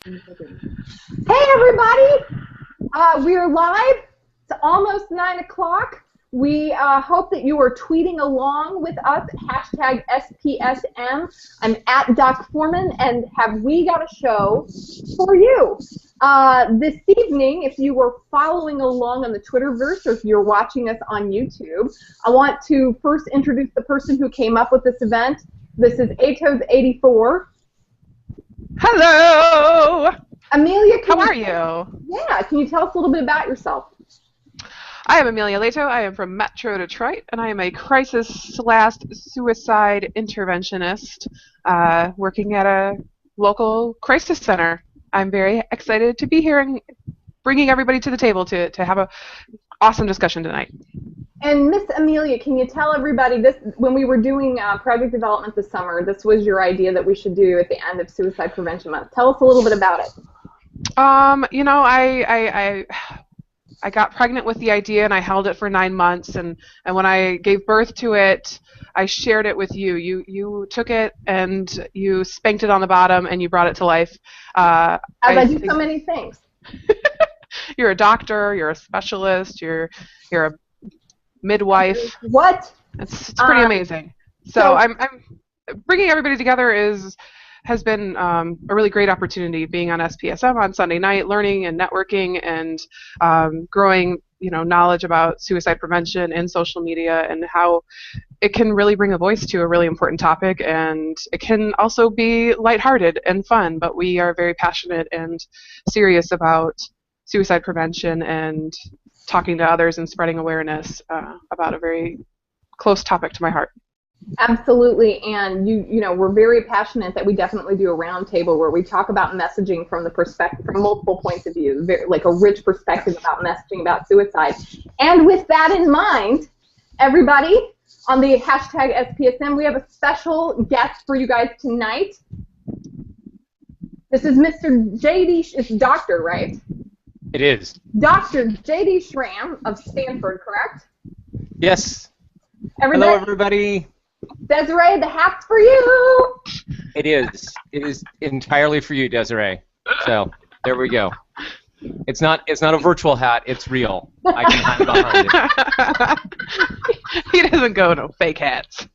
Hey everybody! We're live. It's almost 9 o'clock. We hope that you are tweeting along with us, hashtag SPSM. I'm at Doc Foreman, and have we got a show for you? This evening, if you were following along on the Twitterverse or if you're watching us on YouTube, I want to first introduce the person who came up with this event. This is Atos84. Hello! Amelia, How are you? Yeah, can you tell us a little bit about yourself? I am Amelia Leto. I am from Metro Detroit, and I am a crisis/suicide interventionist working at a local crisis center. I'm very excited to be here and bringing everybody to the table to have an awesome discussion tonight. And Miss Amelia, can you tell everybody this, when we were doing project development this summer, this was your idea that we should do at the end of Suicide Prevention Month. Tell us a little bit about it. You know, I got pregnant with the idea and I held it for 9 months, and when I gave birth to it, I shared it with you. You took it and you spanked it on the bottom and you brought it to life. As I do so many things. You're a doctor, you're a specialist, you're a midwife. What? It's pretty amazing. So I'm bringing everybody together has been a really great opportunity, being on SPSM on Sunday night, learning and networking and growing, knowledge about suicide prevention and social media and how it can really bring a voice to a really important topic, and it can also be lighthearted and fun, but we are very passionate and serious about suicide prevention and talking to others and spreading awareness about a very close topic to my heart. Absolutely, and we're very passionate that we definitely do a roundtable where we talk about messaging from multiple points of view, like a rich perspective about messaging about suicide. And with that in mind, everybody, on the hashtag SPSM, we have a special guest for you guys tonight. This is Mr. J.D. It's Doctor, right? It is. Dr. J.D. Schramm of Stanford, correct? Yes. Everybody? Hello, everybody. Desiree, the hat's for you. It is. It is entirely for you, Desiree. So there we go. It's not a virtual hat. It's real. I can hide behind it. He doesn't go no fake hats.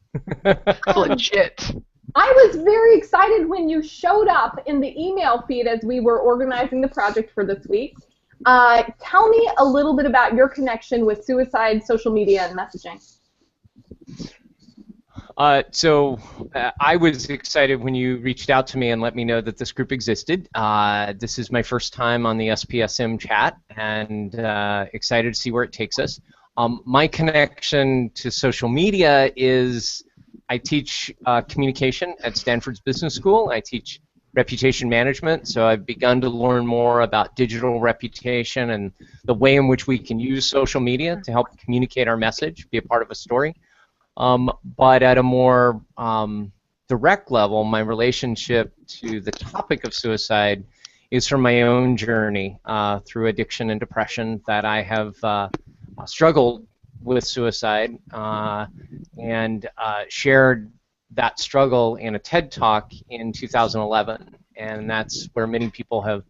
Legit. I was very excited when you showed up in the email feed as we were organizing the project for this week. Tell me a little bit about your connection with suicide, social media, and messaging. I was excited when you reached out to me and let me know that this group existed. This is my first time on the SPSM chat, and excited to see where it takes us. My connection to social media is I teach communication at Stanford's Business School. I teach reputation management, so I've begun to learn more about digital reputation and the way in which we can use social media to help communicate our message, be a part of a story. But at a more direct level, my relationship to the topic of suicide is from my own journey through addiction and depression, that I have struggled with suicide and shared that struggle in a TED Talk in 2011, and that's where many people have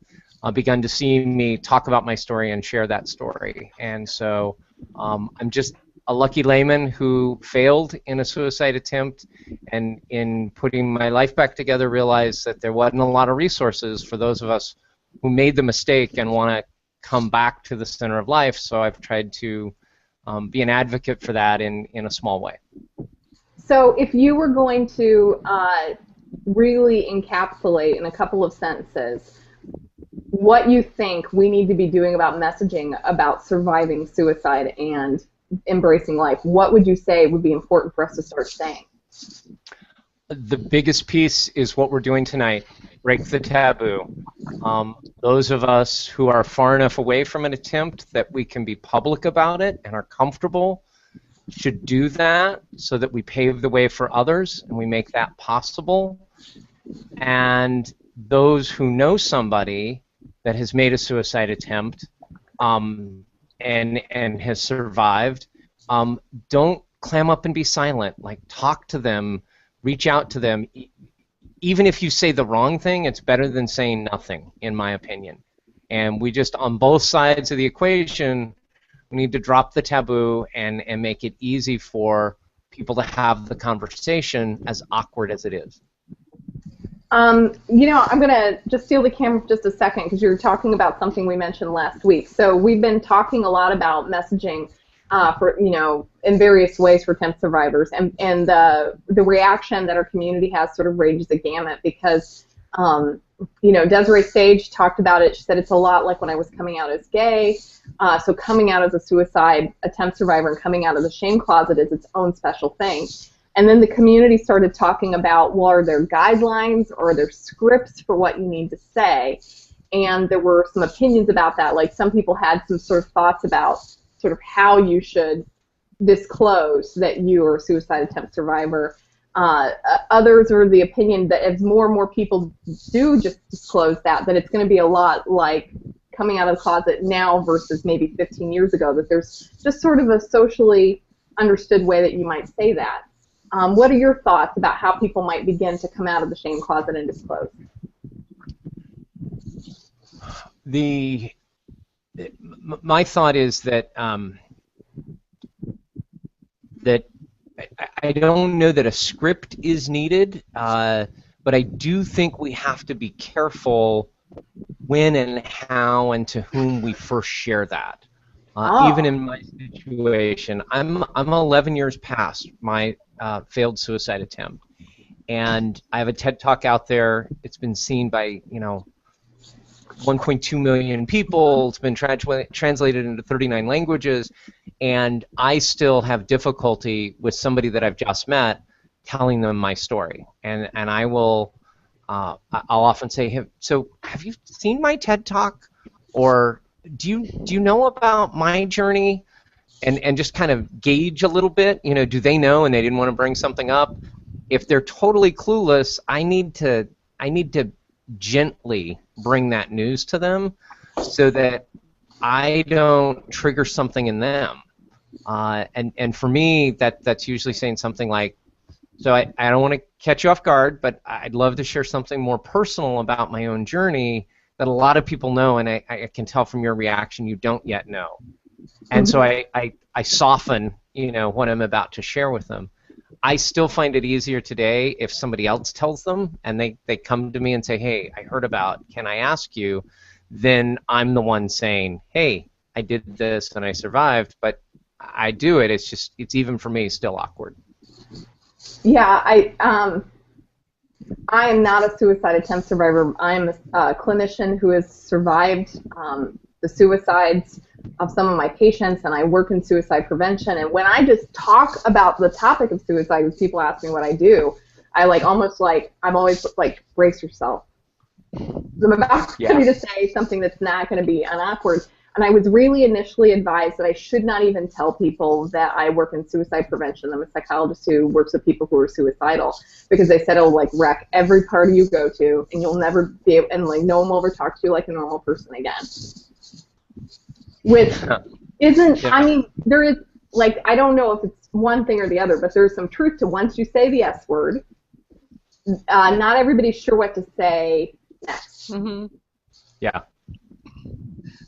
begun to see me talk about my story and share that story. And so I'm just a lucky layman who failed in a suicide attempt, and in putting my life back together realized that there wasn't a lot of resources for those of us who made the mistake and want to come back to the center of life. So I've tried to be an advocate for that in a small way. So if you were going to really encapsulate in a couple of sentences what you think we need to be doing about messaging about surviving suicide and embracing life, what would you say would be important for us to start saying? The biggest piece is what we're doing tonight, break the taboo. Those of us who are far enough away from an attempt that we can be public about it and are comfortable should do that, so that we pave the way for others and we make that possible. And those who know somebody that has made a suicide attempt and has survived, don't clam up and be silent. Like, talk to them, reach out to them, even if you say the wrong thing, it's better than saying nothing, in my opinion. And we just, on both sides of the equation, we need to drop the taboo and make it easy for people to have the conversation, as awkward as it is. You know, I'm going to just steal the camera for just a second because you were talking about something we mentioned last week. So we've been talking a lot about messaging for, you know, in various ways for temp survivors, and the reaction that our community has sort of ranges the gamut because, you know, Desiree Sage talked about it. She said it's a lot like when I was coming out as gay. So coming out as a suicide attempt survivor and coming out of the shame closet is its own special thing. And then the community started talking about, well, are there guidelines or are there scripts for what you need to say? And there were some opinions about that. Like some people had some sort of thoughts about sort of how you should disclose that you are a suicide attempt survivor. Others are the opinion that as more and more people do just disclose that it's going to be a lot like coming out of the closet now versus maybe 15 years ago, that there's just sort of a socially understood way that you might say that. What are your thoughts about how people might begin to come out of the shame closet and disclose? My thought is that that I don't know that a script is needed, but I do think we have to be careful when and how and to whom we first share that. Even in my situation, I'm 11 years past my failed suicide attempt, and I have a TED Talk out there. It's been seen by 1.2 million people. It's been translated into 39 languages, and I still have difficulty with somebody that I've just met telling them my story. And I will, I'll often say, hey, so have you seen my TED Talk, or do you know about my journey? And just kind of gauge a little bit. You know, do they know and they didn't want to bring something up? If they're totally clueless, I need to gently bring that news to them so that I don't trigger something in them. And for me, that's usually saying something like, so I don't want to catch you off guard, but I'd love to share something more personal about my own journey that a lot of people know, and I can tell from your reaction you don't yet know. And so I soften, what I'm about to share with them. I still find it easier today if somebody else tells them and they come to me and say, hey, I heard about, can I ask you? Then I'm the one saying, hey, I did this and I survived, but I do it. It's even for me still awkward. Yeah, I am not a suicide attempt survivor. I am a clinician who has survived the suicides of some of my patients, and I work in suicide prevention. And when I just talk about the topic of suicide, when people ask me what I do, I'm always like, brace yourself. I'm about ready to say something that's not going to be unawkward. And I was really initially advised that I should not even tell people that I work in suicide prevention. I'm a psychologist who works with people who are suicidal, because they said it'll wreck every party you go to, and you'll never be able, and no one will ever talk to you like a normal person again. Which isn't, I mean, there is, I don't know if it's one thing or the other, but there's some truth to once you say the S word, not everybody's sure what to say next. Mm-hmm. Yeah.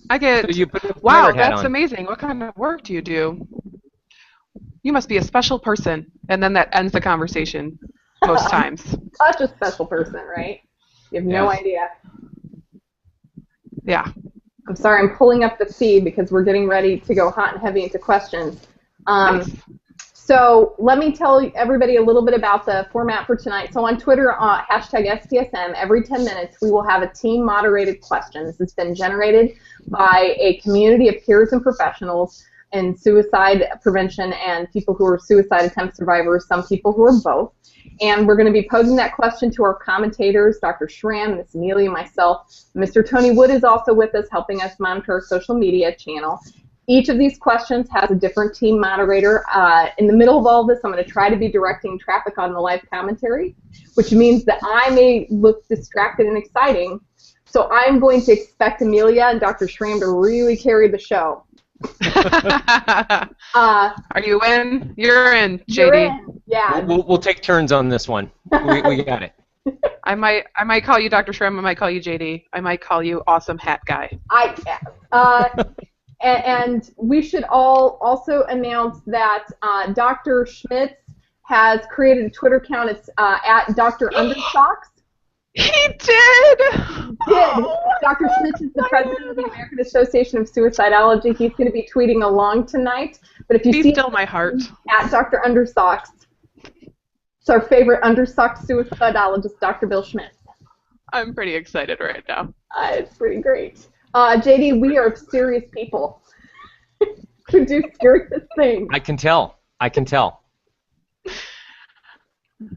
I get, so wow, that's amazing. What kind of work do you do? You must be a special person. And then that ends the conversation most times. Such a special person, right? You have no idea. Yeah. I'm sorry, I'm pulling up the feed because we're getting ready to go hot and heavy into questions. Nice. So let me tell everybody a little bit about the format for tonight. So on Twitter, #SPSM, every 10 minutes we will have a team-moderated question. This has been generated by a community of peers and professionals in suicide prevention and people who are suicide attempt survivors, some people who are both. And we're going to be posing that question to our commentators, Dr. Schramm, Miss Amelia, myself. Mr. Tony Wood is also with us, helping us monitor our social media channel. Each of these questions has a different team moderator. In the middle of all this, I'm going to try to be directing traffic on the live commentary, which means that I may look distracted and exciting. So I'm going to expect Amelia and Dr. Schramm to really carry the show. Are you in? You're in, JD. You're in. Yeah. We'll take turns on this one. We got it. I might call you Dr. Shrem. I might call you JD. I might call you Awesome Hat Guy. And we should all also announce that Dr. Schmitz has created a Twitter account. It's at Dr. Undersocks. He did! Dr. Schmitz is the president of the American Association of Suicidology. He's going to be tweeting along tonight. But if you see still my heart. At Dr. Undersocks, it's our favorite undersocked suicidologist, Dr. Bill Schmitz. I'm pretty excited right now. It's pretty great. JD, we are serious people who do serious things. I can tell.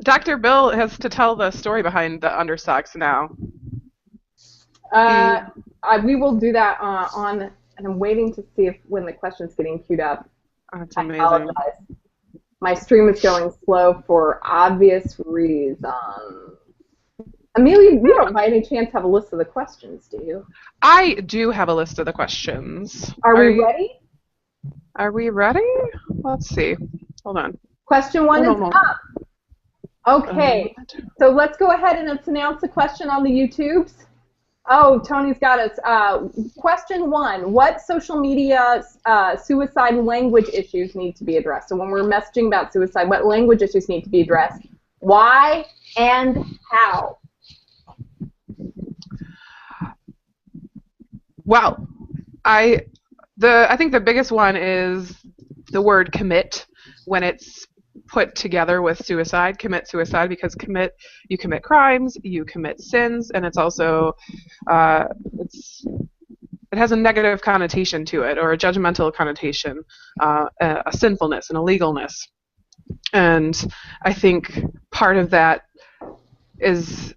Dr. Bill has to tell the story behind the undersocks now. We will do that on, and I'm waiting to see when the question's getting queued up. Oh, that's amazing. I apologize. My stream is going slow for obvious reasons. Amelia, you don't by any chance have a list of the questions, do you? I do have a list of the questions. Are we ready? Are we ready? Let's see. Hold on. Question one is up. Okay, so let's go ahead and let's announce the question on the YouTubes. Oh, Tony's got us. Question one, what social media suicide language issues need to be addressed? So when we're messaging about suicide, what language issues need to be addressed? Why and how? Well, I think the biggest one is the word commit when it's put together with suicide. Commit suicide, because you commit crimes, you commit sins, and it's also it has a negative connotation to it, or a judgmental connotation, a sinfulness, an illegalness. And I think part of that is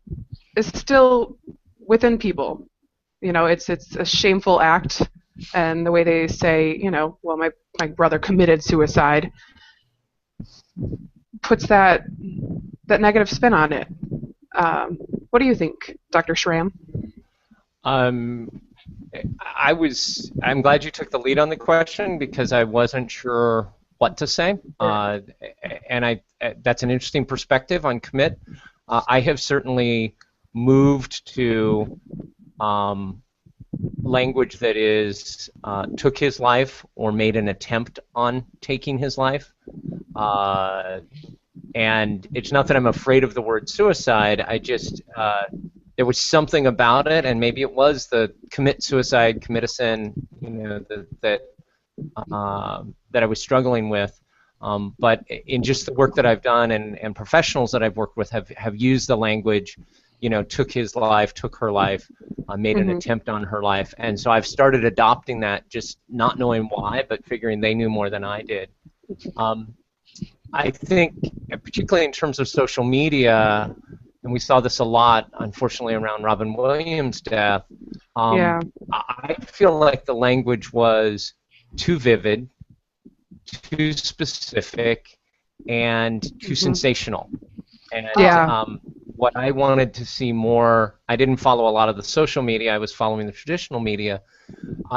still within people. You know, it's a shameful act, and the way they say, you know, well, my brother committed suicide, puts that negative spin on it. What do you think, Dr. Schramm? I'm glad you took the lead on the question, because I wasn't sure what to say, and that's an interesting perspective on commit. I have certainly moved to language that is took his life or made an attempt on taking his life. And it's not that I'm afraid of the word suicide. I just there was something about it, and maybe it was the commit suicide, commit a sin, you know, that I was struggling with. But in just the work that I've done and professionals that I've worked with have used the language, you know, took his life, took her life, made an attempt on her life. And so I've started adopting that, just not knowing why, but figuring they knew more than I did. I think, particularly in terms of social media, and we saw this a lot, unfortunately, around Robin Williams' death, I feel like the language was too vivid, too specific, and too sensational. And what I wanted to see more, I didn't follow a lot of the social media, I was following the traditional media,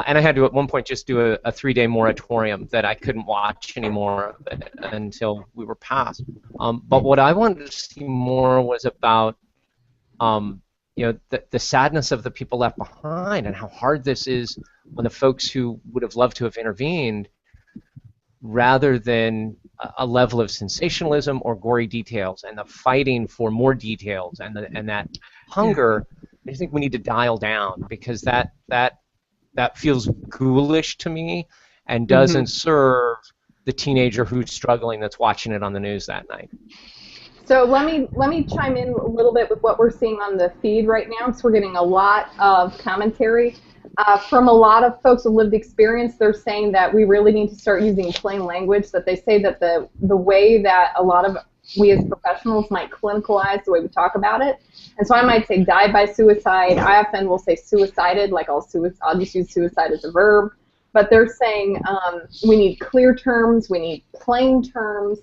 and I had to at one point just do a 3-day moratorium that I couldn't watch anymore of it until we were past. But what I wanted to see more was about you know, the sadness of the people left behind, and how hard this is on the folks who would have loved to have intervened, rather than a level of sensationalism or gory details, and the fighting for more details, and that hunger. I think we need to dial down, because that feels ghoulish to me, and doesn't serve the teenager who's struggling, that's watching it on the news that night. So let me chime in a little bit with what we're seeing on the feed right now. So we're getting a lot of commentary from a lot of folks with lived experience. They're saying that we really need to start using plain language, that they say that the way that a lot of we as professionals might clinicalize the way we talk about it. And so I might say died by suicide. I often will say suicided, like I'll just use suicide as a verb. But they're saying we need clear terms, we need plain terms,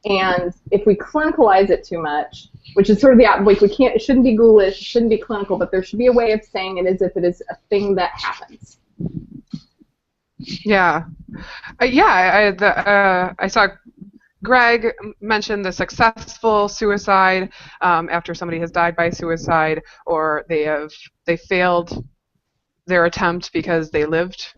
and if we clinicalize it too much, which is sort of the like it shouldn't be ghoulish, it shouldn't be clinical, but there should be a way of saying it as if it is a thing that happens. I saw Greg mentioned the successful suicide after somebody has died by suicide, or they failed their attempt because they lived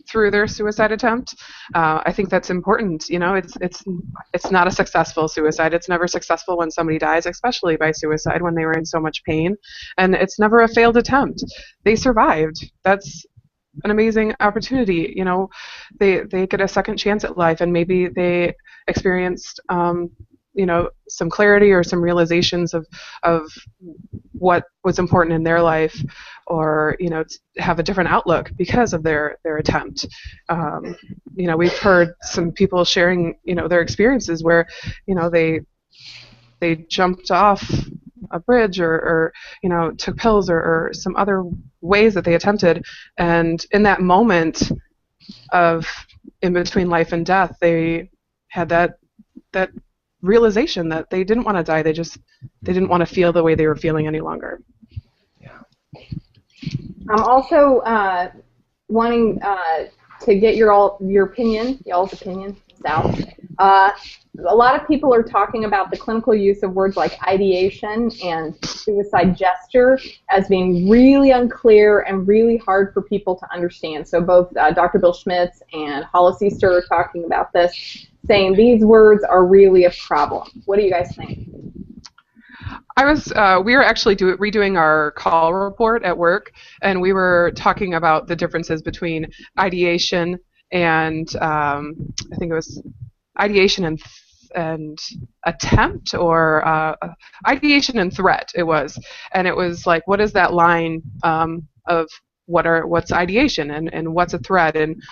through their suicide attempt. I think that's important. You know, it's not a successful suicide. It's never successful when somebody dies, especially by suicide when they were in so much pain, and it's never a failed attempt. They survived. That's an amazing opportunity. You know, they get a second chance at life, and maybe they experienced you know, some clarity or some realizations of what was important in their life, or you know, have a different outlook because of their attempt. You know, we've heard some people sharing, you know, their experiences where, you know, they jumped off a bridge, or you know, took pills, or some other ways that they attempted, and in that moment of in between life and death, they had that realization that they didn't want to die. They didn't want to feel the way they were feeling any longer. Yeah. I'm also wanting to get y'all's opinion, Sal. A lot of people are talking about the clinical use of words like ideation and suicide gesture as being really unclear and really hard for people to understand. So both Dr. Bill Schmitz and Hollis Easter are talking about this, saying these words are really a problem. What do you guys think? We were actually redoing our call report at work, and we were talking about the differences between ideation and I think it was ideation and attempt, or ideation and threat. It was, and it was like, what is that line of what's ideation and what's a threat? And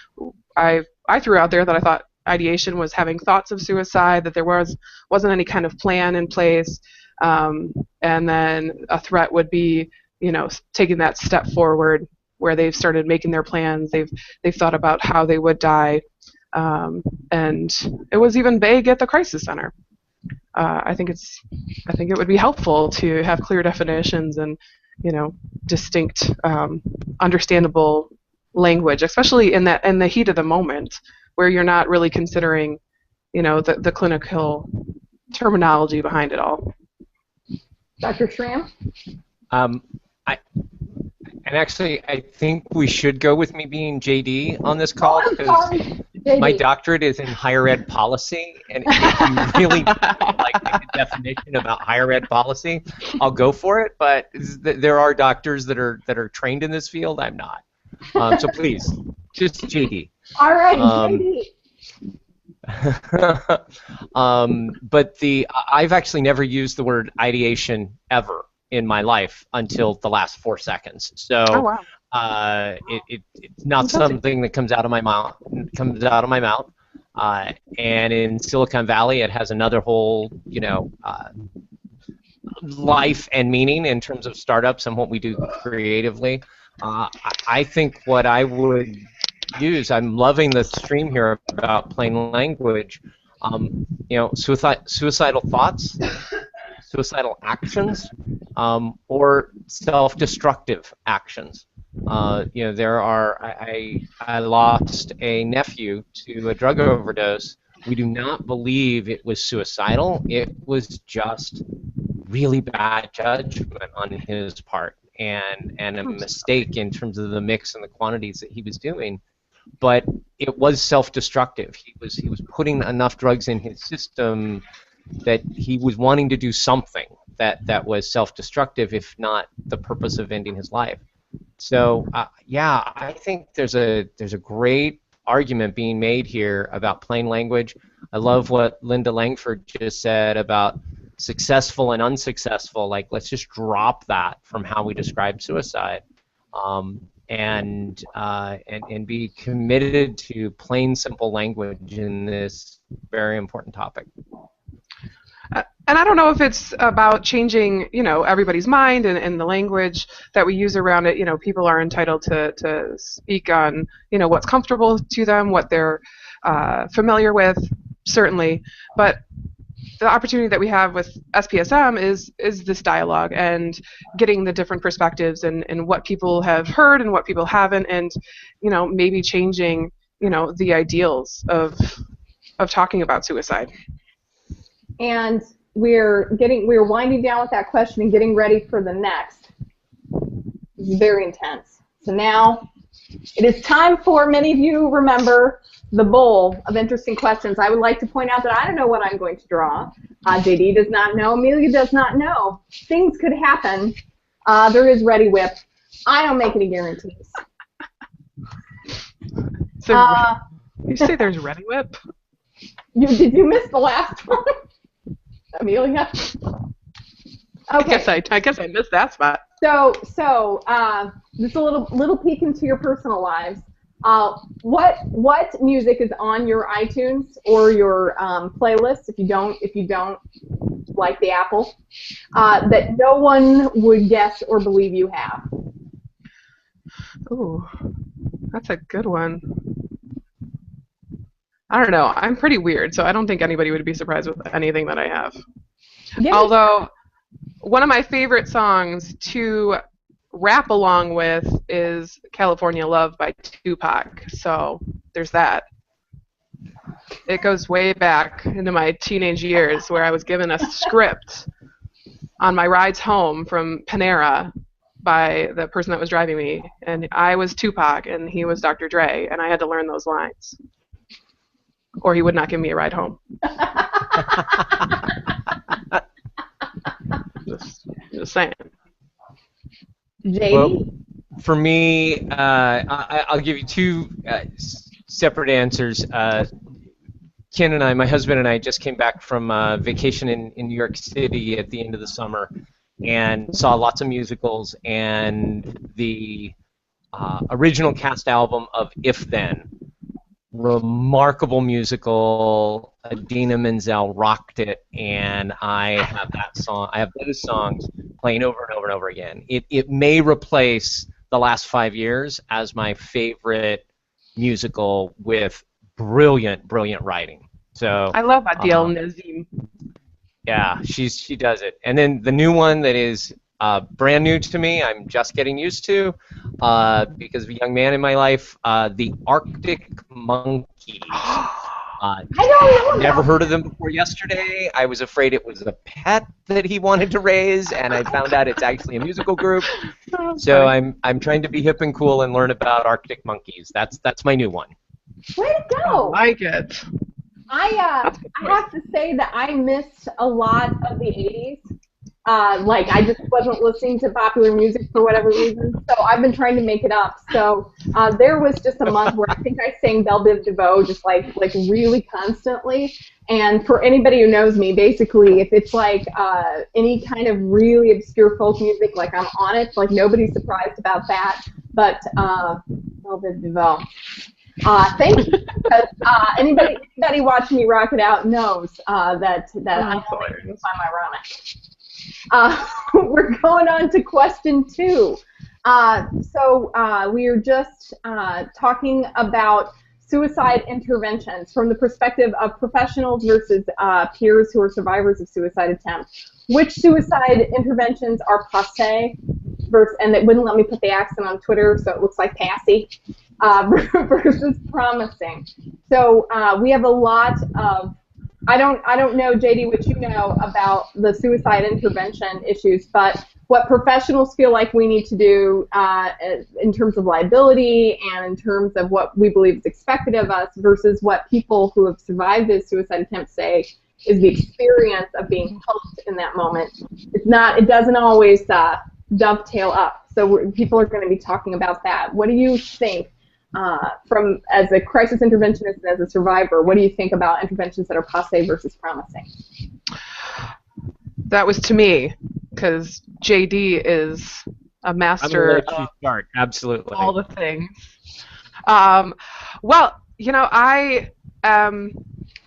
I threw out there that I thought ideation was having thoughts of suicide, that there wasn't any kind of plan in place, and then a threat would be, you know, taking that step forward where they've started making their plans, they've thought about how they would die, and it was even vague at the crisis center. I think it would be helpful to have clear definitions and, you know, distinct, understandable language, especially in the heat of the moment, where you're not really considering, you know, the clinical terminology behind it all. Dr. Schramm? I think we should go with me being JD on this call, because my doctorate is in higher ed policy, and if you really like a definition about higher ed policy, I'll go for it. But there are doctors that are trained in this field. I'm not. So please, just JD. All right, JD. But I've actually never used the word ideation ever in my life until the last 4 seconds. So oh, wow. It's not something that comes out of my mouth. And in Silicon Valley, it has another whole, you know, life and meaning in terms of startups and what we do creatively. I think what I would use, I'm loving the stream here about plain language. You know, suicidal thoughts, suicidal actions, or self-destructive actions. You know, there are. I lost a nephew to a drug overdose. We do not believe it was suicidal. It was just really bad judgment on his part, and a mistake in terms of the mix and the quantities that he was doing. But it was self-destructive. He was putting enough drugs in his system that he was wanting to do something that was self-destructive, if not the purpose of ending his life. So yeah, I think there's a great argument being made here about plain language. I love what Linda Langford just said about successful and unsuccessful. Like, let's just drop that from how we describe suicide, and be committed to plain, simple language in this very important topic. And I don't know if it's about changing, you know, everybody's mind and the language that we use around it. You know, people are entitled to speak on, you know, what's comfortable to them, what they're familiar with, certainly. But the opportunity that we have with SPSM is this dialogue and getting the different perspectives and what people have heard and what people haven't, and, you know, maybe changing, you know, the ideals of talking about suicide. and we're winding down with that question and getting ready for the next. This is very intense. So now it is time for, many of you remember, the bowl of interesting questions. I would like to point out that I don't know what I'm going to draw. JD does not know. Amelia does not know. Things could happen. There is Ready Whip. I don't make any guarantees. So you say there's Ready Whip? Did you miss the last one, Amelia? Okay. I guess I missed that spot. So just a little peek into your personal lives. What music is on your iTunes or your playlist, if you don't like the Apple, that no one would guess or believe you have? Ooh, that's a good one. I don't know. I'm pretty weird, so I don't think anybody would be surprised with anything that I have. Although, one of my favorite songs to rap along with is California Love by Tupac, so there's that. It goes way back into my teenage years where I was given a script on my rides home from Panera by the person that was driving me, and I was Tupac and he was Dr. Dre, and I had to learn those lines, or he would not give me a ride home. Just saying. JD? Well, for me, I'll give you two separate answers. Ken and I, my husband and I, just came back from vacation in New York City at the end of the summer and saw lots of musicals, and the original cast album of If Then. Remarkable musical. Idina Menzel rocked it, and I have that song. I have those songs playing over and over and over again. It may replace the last 5 years as my favorite musical with brilliant writing. So I love Adil Nazim. Yeah, she does it. And then the new one that is brand new to me, I'm just getting used to, because of a young man in my life, the Arctic Monkeys. I don't know. Never heard of them before yesterday. I was afraid it was a pet that he wanted to raise, and I found out it's actually a musical group. So I'm trying to be hip and cool and learn about Arctic Monkeys. That's my new one. Way to go! I like it. I have to say that I missed a lot of the 80s. Like, I just wasn't listening to popular music for whatever reason, so I've been trying to make it up. So there was just a month where I think I sang Belle Biv DeVoe just like really constantly. And for anybody who knows me, basically, if it's like any kind of really obscure folk music, like I'm on it. Like nobody's surprised about that. But Belle Biv DeVoe. Thank you, because anybody watching me rock it out knows that I always find ironic. We're going on to question 2. So we are just talking about suicide interventions from the perspective of professionals versus peers who are survivors of suicide attempts. Which suicide interventions are passé versus, and they wouldn't let me put the accent on Twitter, so it looks like passy, versus promising. So we have a lot of, I don't know, JD, what you know about the suicide intervention issues, but what professionals feel like we need to do in terms of liability and in terms of what we believe is expected of us versus what people who have survived those suicide attempts say is the experience of being helped in that moment. It doesn't always dovetail up. So people are going to be talking about that. What do you think? As a crisis interventionist and as a survivor, what do you think about interventions that are passé versus promising? That was to me, because JD is a master I'm gonna let you start. Absolutely. all the things. Well, you know, I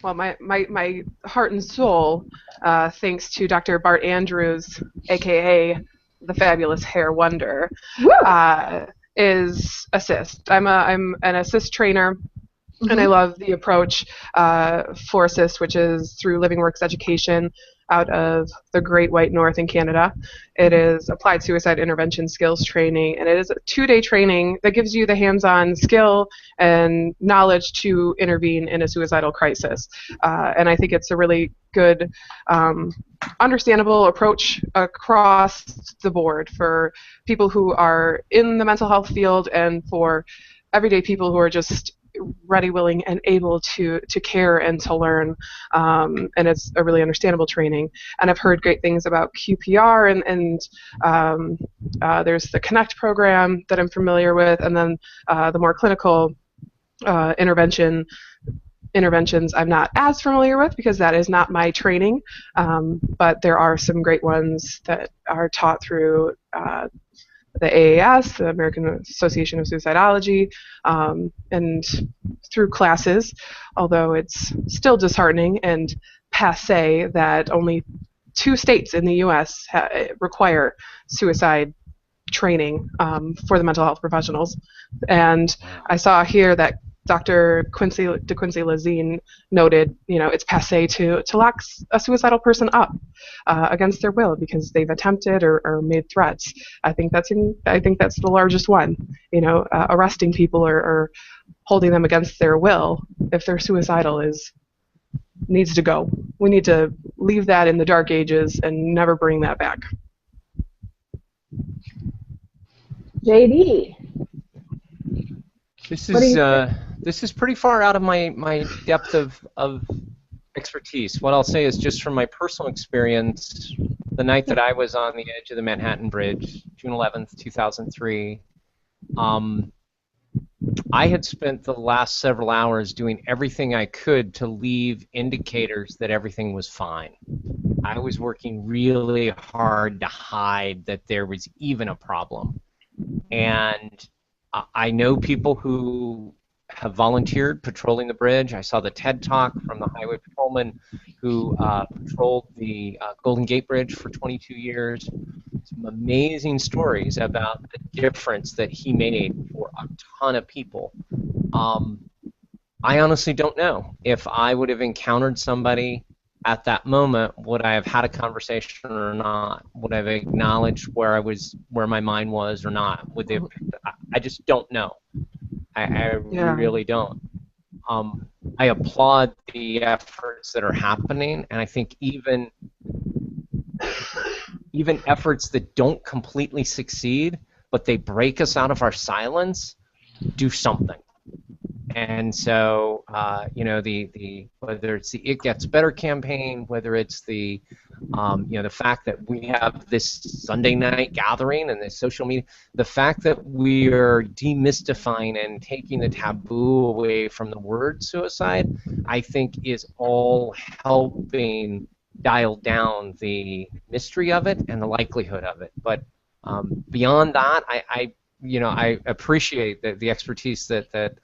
well, my heart and soul, thanks to Dr. Bart Andrews, aka the Fabulous Hair Wonder, is assist. I'm an assist trainer, and I love the approach for assist, which is through Living Works education. out of the Great White North in Canada. It is applied suicide intervention skills training, and it is a 2-day training that gives you the hands-on skill and knowledge to intervene in a suicidal crisis. And I think it's a really good, understandable approach across the board for people who are in the mental health field and for everyday people who are just ready, willing, and able to care and to learn. And it's a really understandable training. And I've heard great things about QPR, and there's the Connect program that I'm familiar with, and then the more clinical interventions I'm not as familiar with because that is not my training. But there are some great ones that are taught through the AAS, the American Association of Suicidology, and through classes, although it's still disheartening and passé that only 2 states in the U.S. require suicide training for the mental health professionals. And I saw here that Dr. De Quincy Lazine noted, it's passé to lock a suicidal person up against their will because they've attempted or made threats. I think that's the largest one. Arresting people or holding them against their will if they're suicidal needs to go. We need to leave that in the dark ages and never bring that back. JD. This is pretty far out of my depth of expertise. What I'll say is just from my personal experience, the night that I was on the edge of the Manhattan Bridge, June 11th, 2003, I had spent the last several hours doing everything I could to leave indicators that everything was fine. I was working really hard to hide that there was even a problem. And I know people who have volunteered patrolling the bridge. I saw the TED Talk from the highway patrolman who patrolled the Golden Gate Bridge for 22 years. Some amazing stories about the difference that he made for a ton of people. I honestly don't know if I would have encountered somebody at that moment. Would I have had a conversation or not? Would I have acknowledged where my mind was or not? Would they? I just don't know. I really don't. I applaud the efforts that are happening, and I think even efforts that don't completely succeed, but they break us out of our silence, do something. And so, the whether it's the It Gets Better campaign, whether it's the the fact that we have this Sunday night gathering and this social media, the fact that we are demystifying and taking the taboo away from the word suicide, I think is all helping dial down the mystery of it and the likelihood of it. But beyond that, I appreciate the expertise that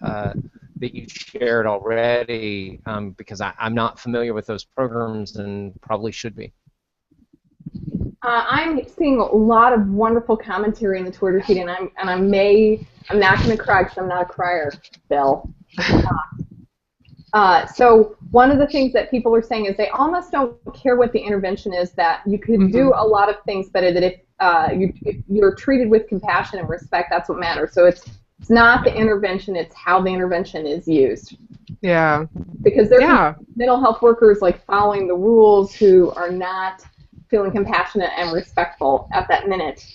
you shared already, because I'm not familiar with those programs and probably should be. I'm seeing a lot of wonderful commentary in the Twitter feed, and I'm not going to cry because I'm not a crier, Bill. So one of the things that people are saying is they almost don't care what the intervention is, that you could do a lot of things, but that if you're treated with compassion and respect, that's what matters. So it's not the intervention, it's how the intervention is used. Yeah. Because there are mental health workers like following the rules who are not feeling compassionate and respectful at that minute.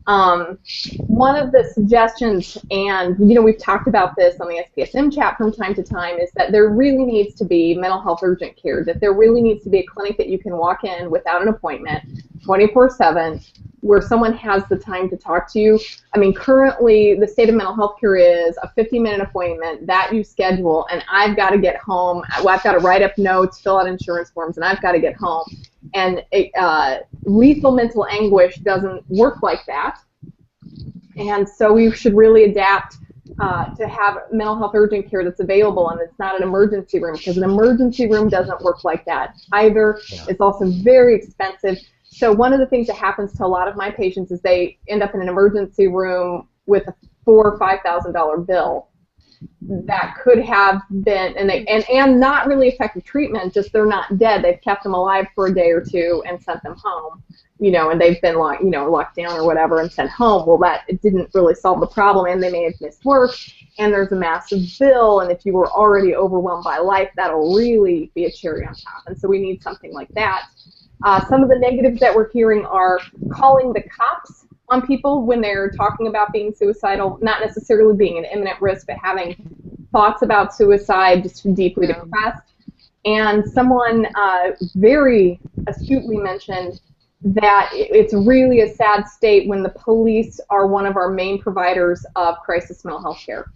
One of the suggestions, and we've talked about this on the SPSM chat from time to time, is that there really needs to be mental health urgent care, that there really needs to be a clinic that you can walk in without an appointment 24/7 where someone has the time to talk to you. I mean, currently the state of mental health care is a 50-minute appointment that you schedule, and I've got to get home. Well, I've got to write up notes, fill out insurance forms, and I've got to get home. And lethal mental anguish doesn't work like that. And so we should really adapt to have mental health urgent care that's available, and it's not an emergency room, because an emergency room doesn't work like that either. Yeah. It's also very expensive. So one of the things that happens to a lot of my patients is they end up in an emergency room with a $4,000 or $5,000 bill. that could have been, and not really effective treatment, just they're not dead. They've kept them alive for a day or two and sent them home, and they've been locked down or whatever and sent home. Well, it didn't really solve the problem, and they may have missed work, and there's a massive bill, and if you were already overwhelmed by life, that'll really be a cherry on top. And so we need something like that. Some of the negatives that we're hearing are calling the cops on people when they're talking about being suicidal, not necessarily being an imminent risk, but having thoughts about suicide, just deeply depressed. And someone very astutely mentioned that it's really a sad state when the police are one of our main providers of crisis mental health care.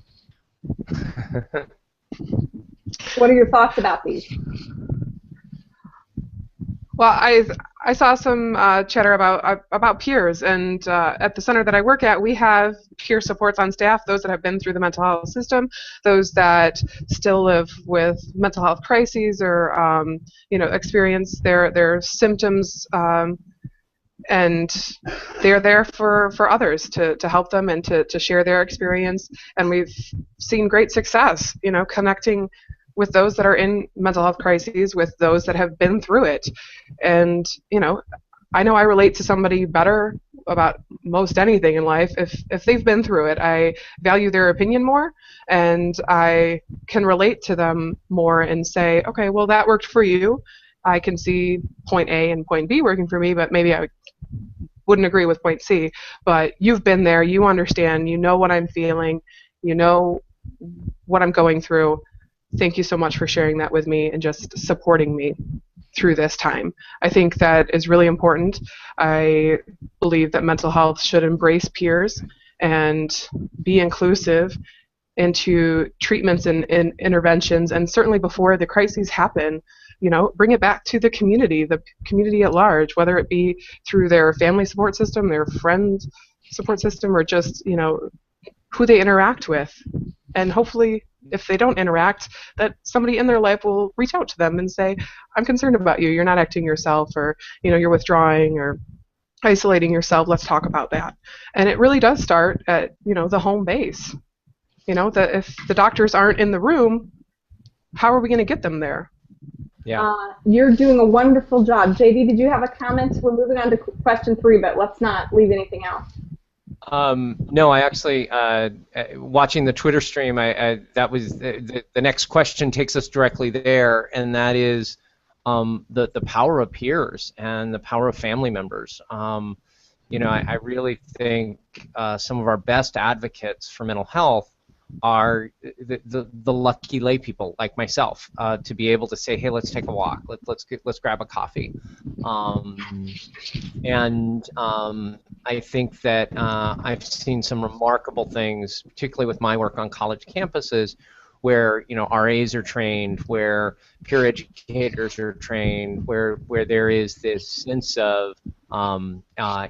What are your thoughts about these? Well, I saw some chatter about peers, and at the center that I work at, we have peer supports on staff, those that have been through the mental health system, those that still live with mental health crises or experience their symptoms, and they're there for others to help them and to share their experience. And we've seen great success, connecting with those that are in mental health crises, with those that have been through it. And, I know I relate to somebody better about most anything in life if they've been through it. I value their opinion more, and I can relate to them more and say, okay, well, that worked for you. I can see point A and point B working for me, but maybe I wouldn't agree with point C. But you've been there, you understand, you know what I'm feeling, you know what I'm going through. Thank you so much for sharing that with me and just supporting me through this time. I think that is really important. I believe that mental health should embrace peers and be inclusive into treatments and interventions, and certainly before the crises happen, bring it back to the community at large, whether it be through their family support system, their friend support system, or just, who they interact with. And hopefully, if they don't interact, that somebody in their life will reach out to them and say, I'm concerned about you, you're not acting yourself, or you're withdrawing or isolating yourself, let's talk about that. And it really does start at the home base. That if the doctors aren't in the room, how are we going to get them there? Yeah. You're doing a wonderful job. JD, did you have a comment? We're moving on to question 3, but let's not leave anything out. No, I actually, watching the Twitter stream, that was the next question takes us directly there, and that is the power of peers and the power of family members. I really think some of our best advocates for mental health are the lucky lay people like myself, to be able to say, hey, let's take a walk, let's grab a coffee, and I think that I've seen some remarkable things, particularly with my work on college campuses, where RAs are trained, where peer educators are trained, where there is this sense of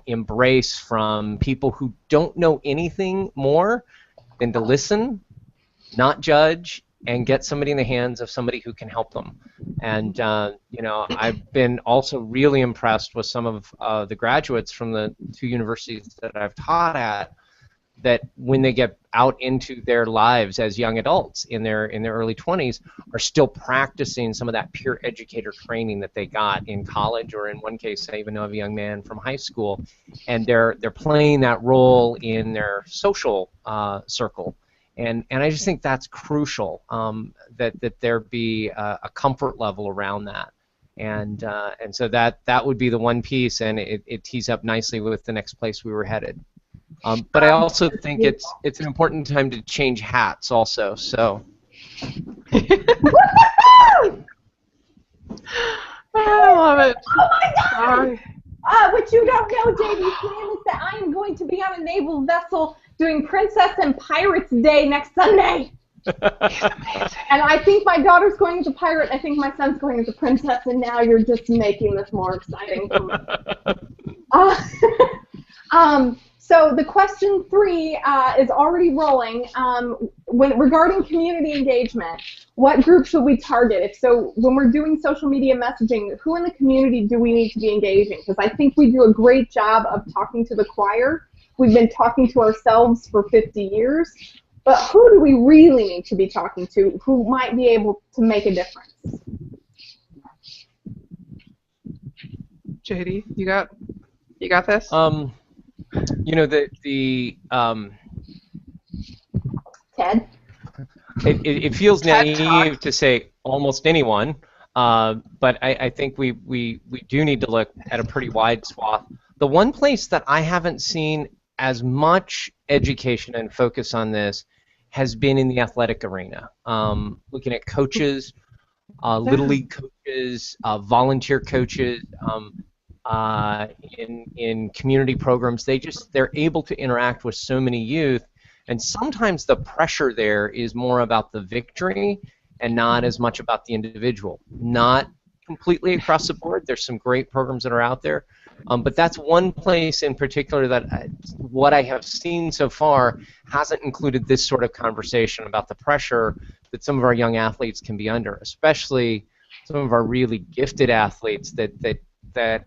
embrace from people who don't know anything more than to listen, not judge, and get somebody in the hands of somebody who can help them. And I've been also really impressed with some of the graduates from the 2 universities that I've taught at, that when they get out into their lives as young adults in their early 20s, are still practicing some of that peer educator training that they got in college, or in one case I even know of a young man from high school, and they're playing that role in their social circle. And I just think that's crucial, that there be a comfort level around that, and so that would be the one piece, and it tees up nicely with the next place we were headed. But I also think it's an important time to change hats also. So. I love it. Oh my God! What you don't know, JD's plan is that I am going to be on a naval vessel doing Princess and Pirates Day next Sunday. And I think my daughter's going as a pirate, I think my son's going as a princess, and now you're just making this more exciting for me. So the question 3 is already rolling. Regarding community engagement, what group should we target? When we're doing social media messaging, who in the community do we need to be engaging? Because I think we do a great job of talking to the choir. We've been talking to ourselves for 50 years. But who do we really need to be talking to who might be able to make a difference? JD, you got this? You know, Ted? It feels naive to say almost anyone, but I think we do need to look at a pretty wide swath. The one place that I haven't seen as much education and focus on this has been in the athletic arena. Looking at coaches, little league coaches, volunteer coaches, in community programs, they're able to interact with so many youth, and sometimes the pressure there is more about the victory and not as much about the individual. Not completely across the board. There's some great programs that are out there, but that's one place in particular that what I have seen so far hasn't included this sort of conversation about the pressure that some of our young athletes can be under, especially some of our really gifted athletes that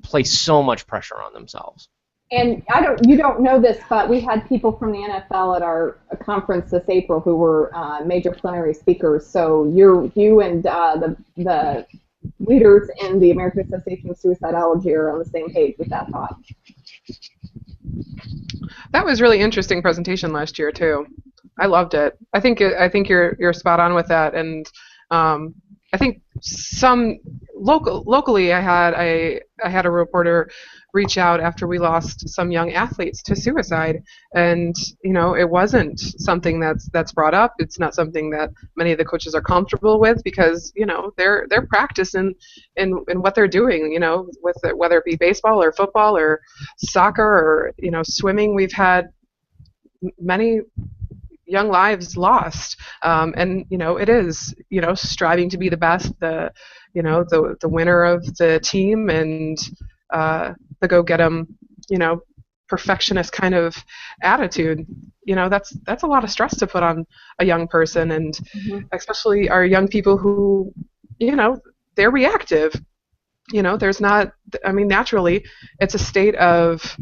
place so much pressure on themselves. And you don't know this, but we had people from the NFL at our conference this April who were major plenary speakers. So you and the leaders in the American Association of Suicidology are on the same page with that thought. That was really interesting presentation last year too. I loved it. I think you're spot on with that, and I think some locally I had a reporter reach out after we lost some young athletes to suicide, and it wasn't something that's brought up. It's not something that many of the coaches are comfortable with because they're practicing in what they're doing, with whether it be baseball or football or soccer or swimming. We've had many young lives lost, and it is striving to be the best, the winner of the team, and the go get 'em perfectionist kind of attitude. That's a lot of stress to put on a young person, and especially our young people who they're reactive. There's not, naturally it's a state of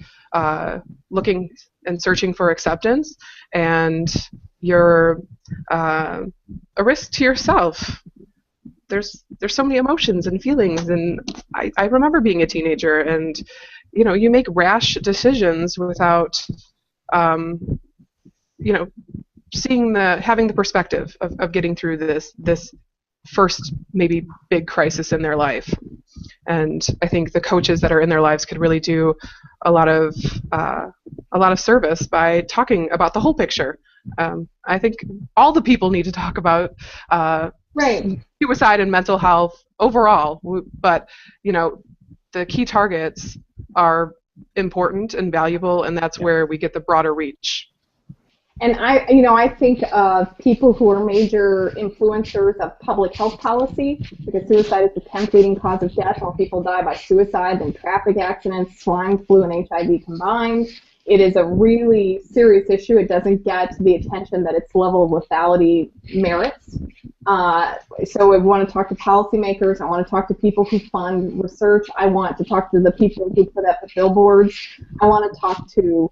looking and searching for acceptance, and you're a risk to yourself. There's so many emotions and feelings, and I remember being a teenager, and you make rash decisions without having the perspective of getting through this first maybe big crisis in their life. And I think the coaches that are in their lives could really do a lot of service by talking about the whole picture. I think all the people need to talk about suicide and mental health overall, but the key targets are important and valuable, and that's where we get the broader reach. And I think of people who are major influencers of public health policy, because suicide is the 10th leading cause of death. More people die by suicide than traffic accidents, swine flu, and HIV combined. It is a really serious issue. It doesn't get the attention that its level of lethality merits. So I want to talk to policymakers. I want to talk to people who fund research. I want to talk to the people who put up the billboards. I want to talk to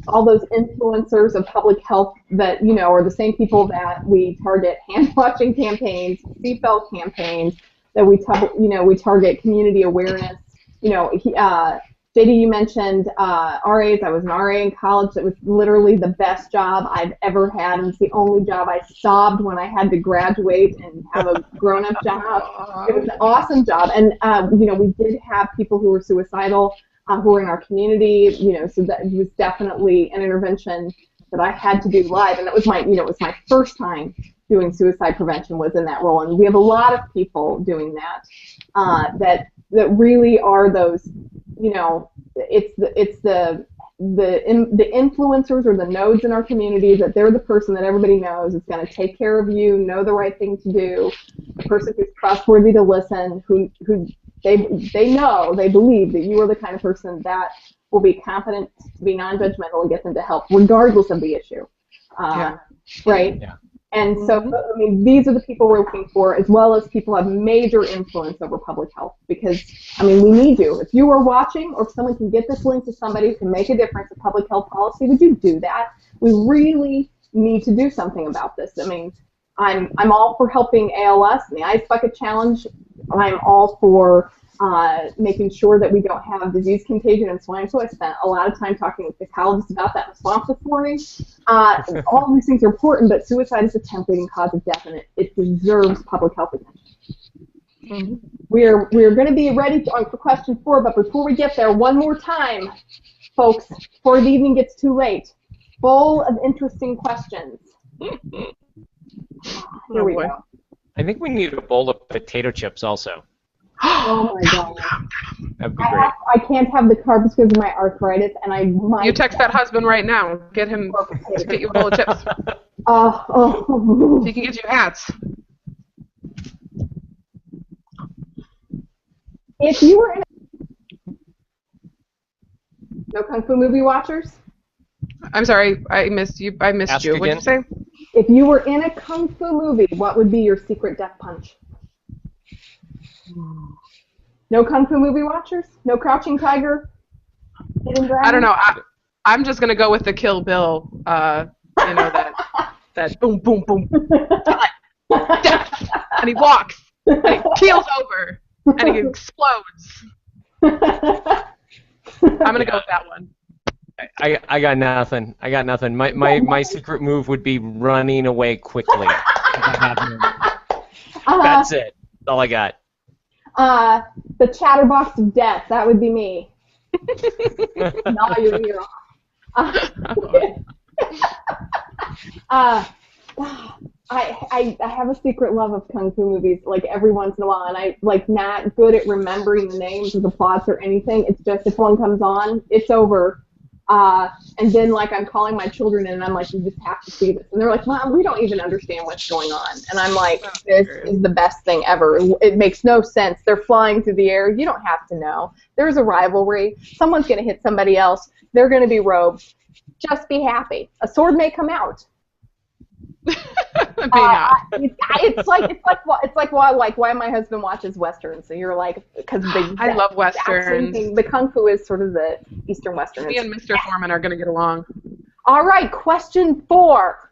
all those influencers of public health that are the same people that we target hand washing campaigns, seatbelt campaigns, that we target community awareness. JD, you mentioned RAs. I was an RA in college. It was literally the best job I've ever had, and it's the only job I sobbed when I had to graduate and have a grown-up job. It was an awesome job, and we did have people who were suicidal who were in our community. So that was definitely an intervention that I had to do live, and that was it was my first time doing suicide prevention was in that role, and we have a lot of people doing that that really are those. It's the influencers or the nodes in our community that they're the person that everybody knows is going to take care of you, know the right thing to do, the person who's trustworthy to listen, who they believe that you are the kind of person that will be competent to be non-judgmental and get them to help regardless of the issue. Right? Yeah. And so, these are the people we're looking for, as well as people who have major influence over public health, because, we need you. If you are watching, or if someone can get this link to somebody who can make a difference in public health policy, would you do that? We really need to do something about this. I mean, I'm all for helping ALS and the Ice Bucket Challenge. I'm all for making sure that we don't have disease contagion and swine flu. I spent a lot of time talking with the colleagues about that response this morning. All of these things are important, but suicide is a 10th leading cause of death, and it deserves public health attention. Mm-hmm. We're going to be ready for question 4, but before we get there, one more time, folks, before the evening gets too late, full of interesting questions. Here we go. I think we need a bowl of potato chips also. Oh my god. That'd be great. I can't have the carbs because of my arthritis, and I might. You text that husband right now. Get him to get you a bowl of chips. Oh. He can get you hats. If you were in no Kung Fu movie watchers? I'm sorry, I missed you. Ask you. What did you say? If you were in a Kung Fu movie, what would be your secret death punch? No Kung Fu movie watchers? No Crouching Tiger? Hidden Dragon? I don't know. I'm just gonna go with the Kill Bill. You know that boom, boom, boom, death, and he walks, and he keels over, and he explodes. I'm gonna go with that one. I got nothing. I got nothing. My secret move would be running away quickly. That's it. That's all I got. The chatterbox of death. That would be me. Gnaw your ear off. I have a secret love of Kung Fu movies, like every once in a while, and I like not good at remembering the names or the plots or anything. It's just if one comes on, it's over. And then like I'm calling my children and I'm like, you just have to see this. And they're like, Mom, we don't even understand what's going on. And I'm like, this is the best thing ever. It makes no sense. They're flying through the air. You don't have to know. There's a rivalry. Someone's going to hit somebody else. They're going to be robed. Just be happy. A sword may come out. It's like why my husband watches westerns. So you're like, because I love westerns. The Kung Fu is sort of the Eastern Western. Me and Mr. Foreman are going to get along. All right, question 4.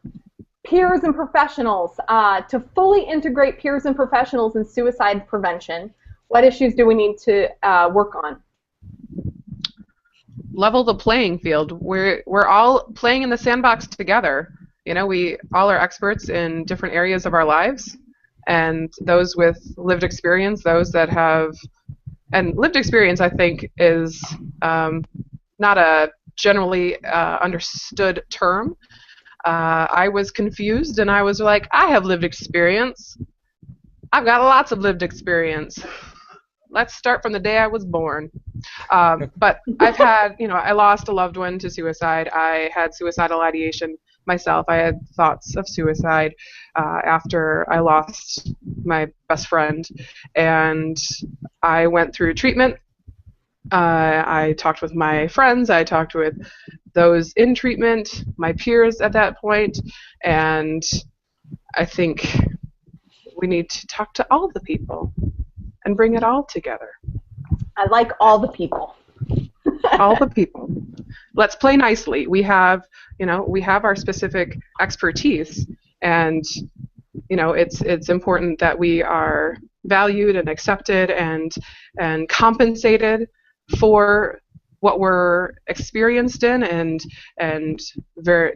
Peers and professionals. To fully integrate peers and professionals in suicide prevention, what issues do we need to work on? Level the playing field. We're all playing in the sandbox together. You know, we all are experts in different areas of our lives, and those with lived experience, those that have, and lived experience, I think, is not a generally understood term. I was confused, and I was like, I have lived experience. I've got lots of lived experience. Let's start from the day I was born. But I've had, I lost a loved one to suicide. I had suicidal ideation myself. I had thoughts of suicide after I lost my best friend, and I went through treatment. I talked with my friends. I talked with those in treatment, my peers at that point, and I think we need to talk to all the people and bring it all together. I like all the people. All the people. Let's play nicely. We have our specific expertise, and it's important that we are valued and accepted and compensated for what we're experienced in and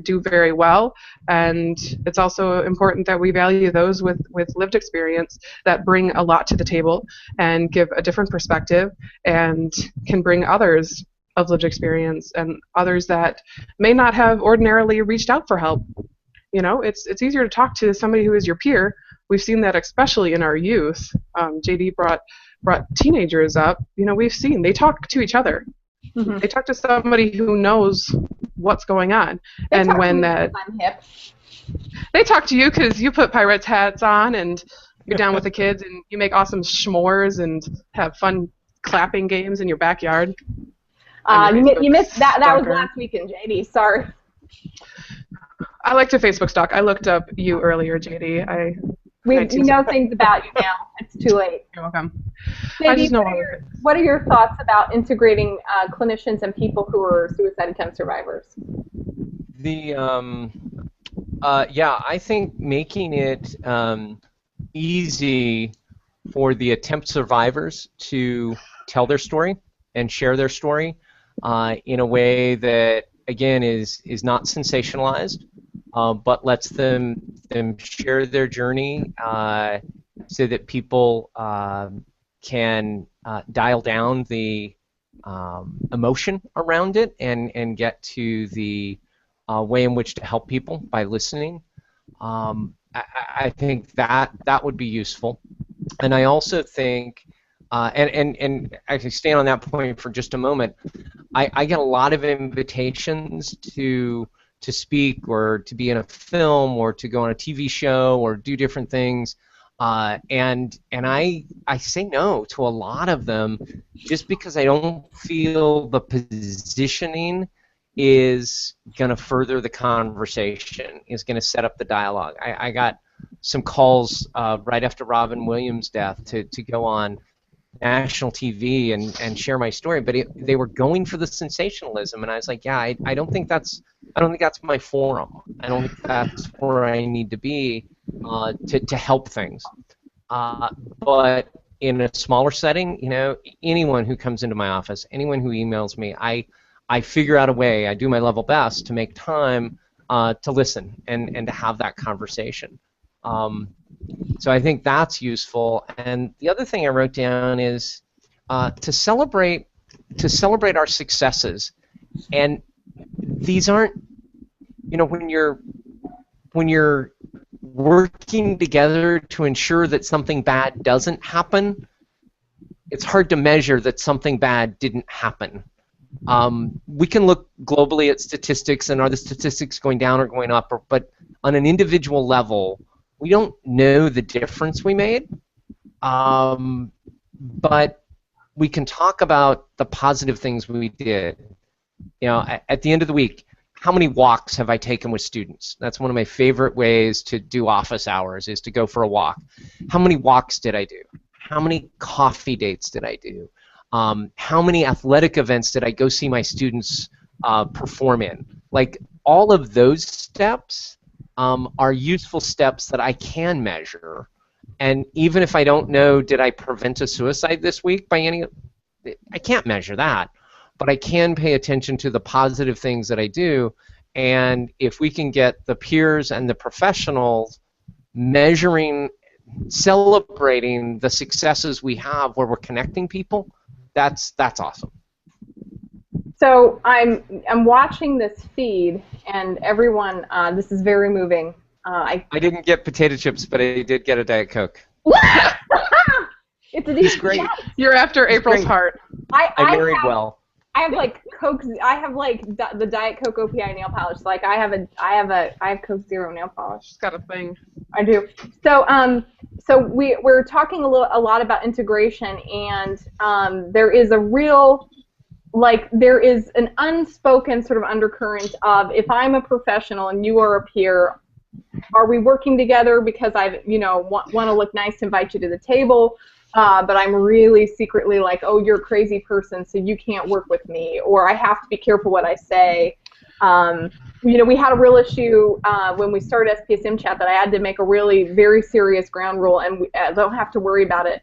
do very well. And it's also important that we value those with lived experience that bring a lot to the table and give a different perspective and can bring others of lived experience and others that may not have ordinarily reached out for help. It's easier to talk to somebody who is your peer. We've seen that especially in our youth. JD brought teenagers up. We've seen they talk to each other. Mm-hmm. They talk to somebody who knows what's going on. And when that, I'm hip. They talk to you because you put pirates hats on and you're down with the kids and you make awesome s'mores and have fun clapping games in your backyard. You missed that. That was last weekend, JD. Sorry. I like to Facebook stalk. I looked up you earlier, JD. We know things about you now. It's too late. You're welcome. JD, what are your thoughts about integrating clinicians and people who are suicide attempt survivors? Yeah, I think making it easy for the attempt survivors to tell their story and share their story in a way that, again, is not sensationalized, but lets them share their journey so that people can dial down the emotion around it and get to the way in which to help people by listening. I think that would be useful. And I also think, and actually staying on that point for just a moment, I get a lot of invitations to speak or to be in a film or to go on a TV show or do different things, and I say no to a lot of them just because I don't feel the positioning is going to further the conversation, is going to set up the dialogue. I got some calls right after Robin Williams' death to go on national TV and share my story, but they were going for the sensationalism, and I was like, yeah, I don't think that's my forum. I don't think that's where I need to be to help things. But in a smaller setting, anyone who comes into my office, anyone who emails me, I figure out a way. I do my level best to make time to listen and to have that conversation. So I think that's useful. And the other thing I wrote down is to celebrate our successes. And these aren't, when you're working together to ensure that something bad doesn't happen, it's hard to measure that something bad didn't happen. We can look globally at statistics, and are the statistics going down or going up? But on an individual level, we don't know the difference we made. But we can talk about the positive things we did. At the end of the week, how many walks have I taken with students? That's one of my favorite ways to do office hours, is to go for a walk. How many walks did I do? How many coffee dates did I do? How many athletic events did I go see my students perform in? Like, all of those steps are useful steps that I can measure. And even if I don't know, did I prevent a suicide this week by any, I can't measure that. But I can pay attention to the positive things that I do. And if we can get the peers and the professionals measuring, celebrating the successes we have where we're connecting people, that's awesome. So I'm watching this feed, and everyone, this is very moving. I didn't get potato chips, but I did get a Diet Coke. He's great. You're after April's heart. I married well. I have like Coke. I have like the Diet Coke OPI nail polish. Like I have Coke Zero nail polish. She's got a thing. I do. So we're talking a lot about integration, and there is a real, there is an unspoken sort of undercurrent of, if I'm a professional and you are a peer, are we working together because I want to look nice to invite you to the table? But I'm really secretly like, oh, you're a crazy person, so you can't work with me, or I have to be careful what I say. We had a real issue when we started SPSM Chat that I had to make a really very serious ground rule, and we don't have to worry about it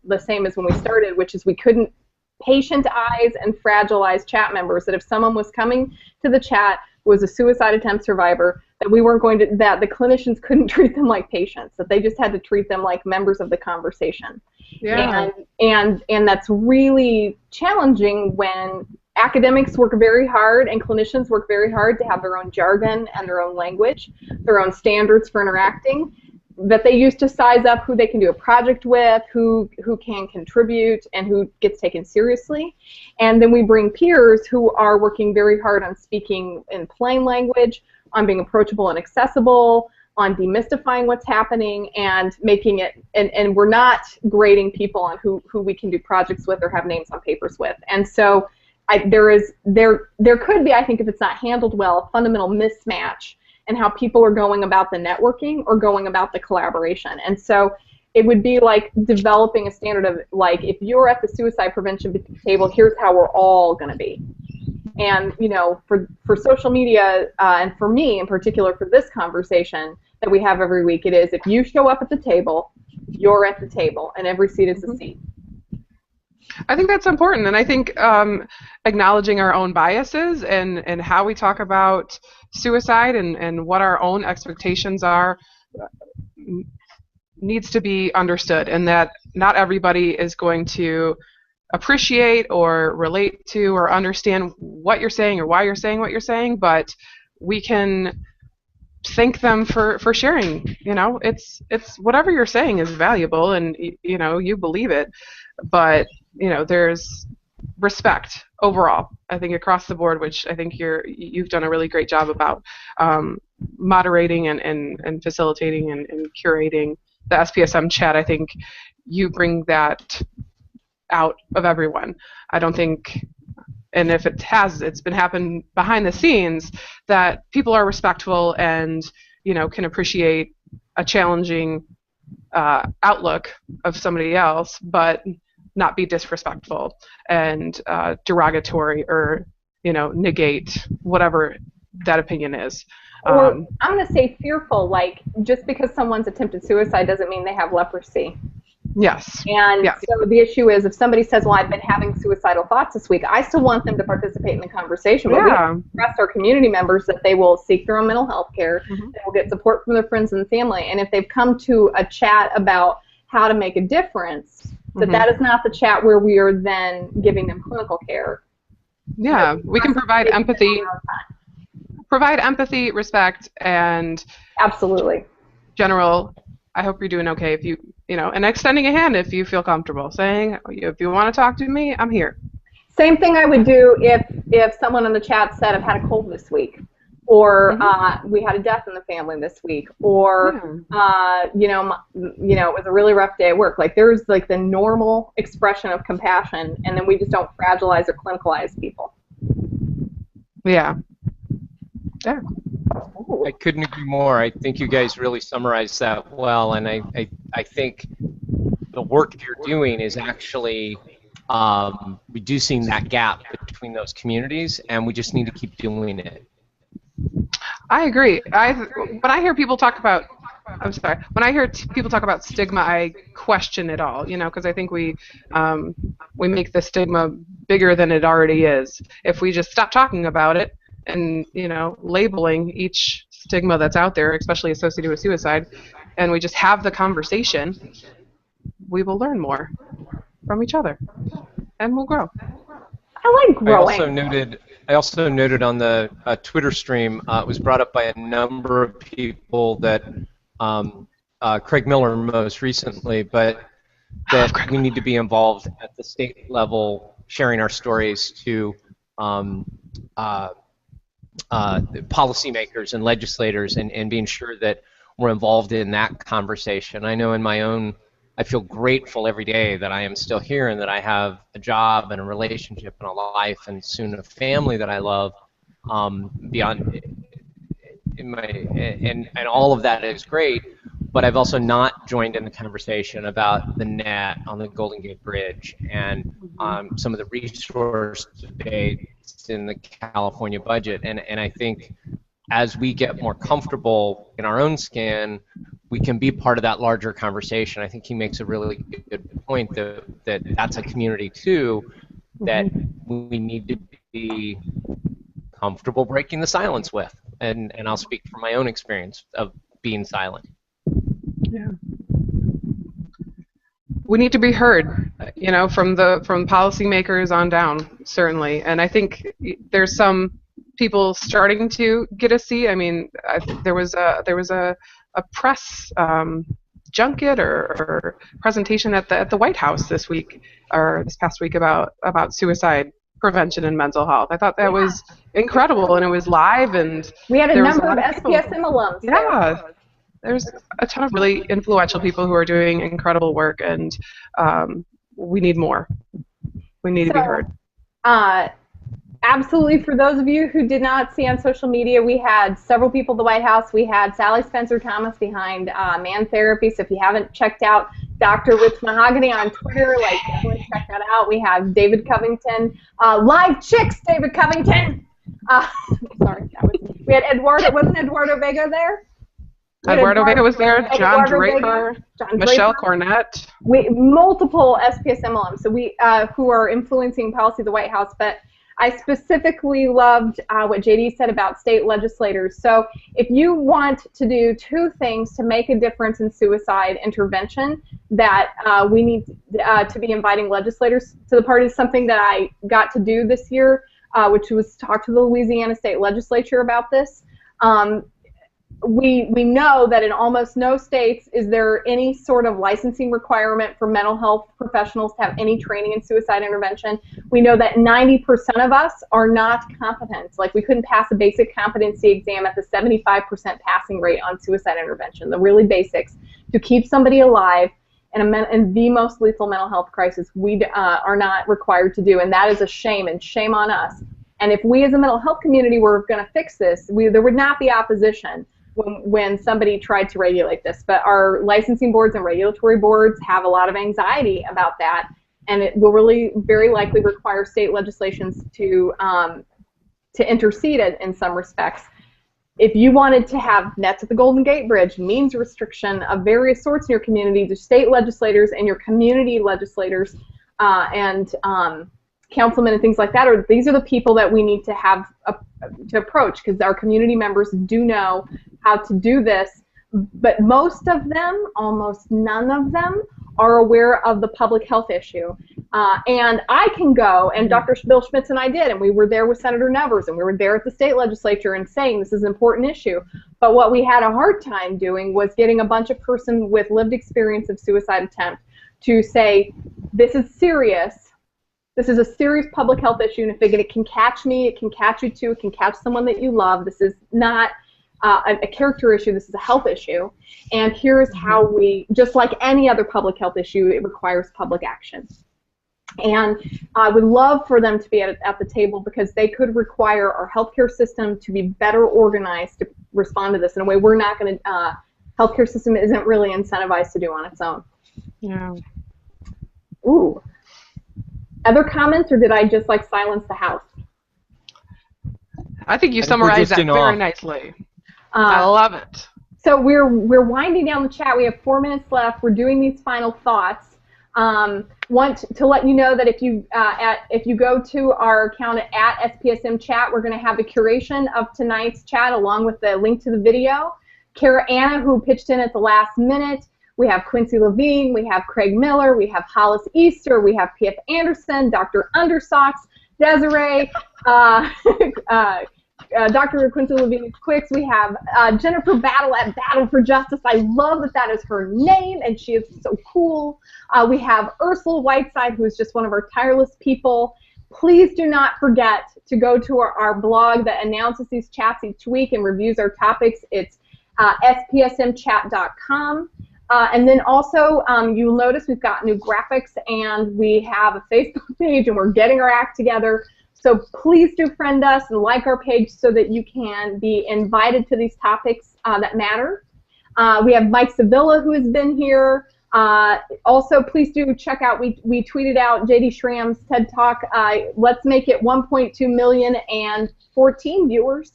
the same as when we started, which is we couldn't patient-ize and fragilize chat members, that if someone was coming to the chat who was a suicide attempt survivor, that we weren't going to, that the clinicians couldn't treat them like patients, that they just had to treat them like members of the conversation. Yeah. And that's really challenging when academics work very hard and clinicians work very hard to have their own jargon and their own language, their own standards for interacting, that they use to size up who they can do a project with, who can contribute, and who gets taken seriously. And then we bring peers who are working very hard on speaking in plain language, on being approachable and accessible, on demystifying what's happening, and making it, and we're not grading people on who we can do projects with or have names on papers with. And so there could be, I think, if it's not handled well, a fundamental mismatch in how people are going about the networking or going about the collaboration. And so it would be like developing a standard of, like, if you're at the suicide prevention table, here's how we're all going to be. And, you know, for social media, and for me in particular for this conversation that we have every week, it is if you show up at the table, you're at the table, and every seat is a seat. I think that's important, and I think acknowledging our own biases and how we talk about suicide and what our own expectations are needs to be understood, and that not everybody is going to appreciate or relate to or understand what you're saying or why you're saying what you're saying, but we can thank them for sharing. You know, it's whatever you're saying is valuable, and you know, you believe it, but you know, there's respect overall, I think, across the board, which I think you've done a really great job about moderating and facilitating and curating the SPSM chat. I think you bring that out of everyone. I don't think, and if it's been happening behind the scenes, that people are respectful and, you know, can appreciate a challenging outlook of somebody else, but not be disrespectful and derogatory or, you know, negate whatever that opinion is. Or I'm going to say fearful, like just because someone's attempted suicide doesn't mean they have leprosy. Yes. And yeah. So the issue is if somebody says, well, I've been having suicidal thoughts this week, I still want them to participate in the conversation. But we have to trust our community members that they will seek their own mental health care, they will get support from their friends and family. And if they've come to a chat about how to make a difference, that is not the chat where we are then giving them clinical care. Yeah, we can provide empathy, respect, and absolutely general, I hope you're doing okay, if you know, and extending a hand if you feel comfortable, saying, if you want to talk to me, I'm here. Same thing I would do if someone in the chat said, I've had a cold this week, or we had a death in the family this week, or you know, it was a really rough day at work. Like there's like the normal expression of compassion, and then we just don't fragilize or clinicalize people. Yeah. I couldn't agree more. I think you guys really summarized that well, and I think the work you're doing is actually reducing that gap between those communities, and we just need to keep doing it. I agree. When I hear people talk about, when I hear people talk about stigma, I question it all, you know, because I think we make the stigma bigger than it already is. If we just stop talking about it and, you know, labeling each stigma that's out there, especially associated with suicide, and we just have the conversation, we will learn more from each other, and we'll grow. I like growing. I also noted on the Twitter stream, it was brought up by a number of people that, Craig Miller most recently, but that we need to be involved at the state level, sharing our stories to policymakers and legislators, and being sure that we're involved in that conversation. I know in my own, I feel grateful every day that I am still here and that I have a job and a relationship and a life and soon a family that I love, beyond in my, and all of that is great, but I've also not joined in the conversation about the net on the Golden Gate Bridge and some of the resource debates in the California budget, and I think as we get more comfortable in our own skin, we can be part of that larger conversation. I think he makes a really good point that that's a community too that we need to be comfortable breaking the silence with, and I'll speak from my own experience of being silent. Yeah. We need to be heard, you know, from policymakers on down, certainly, and I think there's some people starting to get a seat. I mean, there was a press junket or presentation at the White House this week or this past week about suicide prevention and mental health. I thought that was incredible, and it was live, and we had a number of SPSM alums. Yeah, there's a ton of really influential people who are doing incredible work, and we need more. We need to be heard. Absolutely. For those of you who did not see on social media, we had several people at the White House. We had Sally Spencer Thomas behind Man Therapy. So if you haven't checked out Dr. Rich Mahogany on Twitter. Like, definitely check that out. We have David Covington, Live Chicks, David Covington. Sorry, we had Eduardo. Wasn't Eduardo Vega there? Eduardo Vega was there. John Draper, Michelle Cornett. Multiple SPSM alums. So who are influencing policy of the White House, but I specifically loved what JD said about state legislators. So if you want to do two things to make a difference in suicide intervention, that we need to be inviting legislators to the party. Something that I got to do this year, which was talk to the Louisiana State Legislature about this. We know that in almost no states is there any sort of licensing requirement for mental health professionals to have any training in suicide intervention. We know that 90% of us are not competent. Like, we couldn't pass a basic competency exam at the 75% passing rate on suicide intervention, the really basics. To keep somebody alive in the most lethal mental health crisis, we are not required to do, and that is a shame, and shame on us. And if we as a mental health community were going to fix this, there would not be opposition when somebody tried to regulate this. But our licensing boards and regulatory boards have a lot of anxiety about that, and it will really very likely require state legislations to intercede in some respects. If you wanted to have nets at the Golden Gate Bridge, means restriction of various sorts in your community, the state legislators and your community legislators and councilmen and things like that, these are the people that we need to have to approach, because our community members do know how to do this, but most of them, almost none of them, are aware of the public health issue. And I can go, and Dr. Bill Schmitz and I did, and we were there with Senator Nevers, and we were there at the state legislature and saying this is an important issue. But what we had a hard time doing was getting a bunch of person with lived experience of suicide attempt to say, this is serious. This is a serious public health issue, and if it can catch me, it can catch you too, it can catch someone that you love. This is not a character issue, this is a health issue. And here's how we, just like any other public health issue, it requires public action. And I would love for them to be at the table, because they could require our healthcare system to be better organized to respond to this in a way we're not going to, healthcare system isn't really incentivized to do on its own. Yeah. Ooh. Other comments, or did I just like silence the house? I think you summarized that very nicely. I love it. So we're winding down the chat. We have 4 minutes left. We're doing these final thoughts. Want to let you know that if you go to our account at SPSM Chat, we're going to have the curation of tonight's chat along with the link to the video. Kara Anna, who pitched in at the last minute. We have Quincy Levine, we have Craig Miller, we have Hollis Easter, we have P.F. Anderson, Dr. Undersocks, Desiree, Dr. Quincy Levine Quicks. We have Jennifer Battle at Battle for Justice. I love that is her name, and she is so cool. We have Ursula Whiteside, who is just one of our tireless people. Please do not forget to go to our blog that announces these chats each week and reviews our topics. It's spsmchat.com. And then also, you'll notice we've got new graphics, and we have a Facebook page, and we're getting our act together. So please do friend us and like our page so that you can be invited to these topics that matter. We have Mike Sevilla, who has been here. Also, please do check out, we tweeted out JD Schramm's TED Talk. Let's make it 1.2 million and 14 viewers.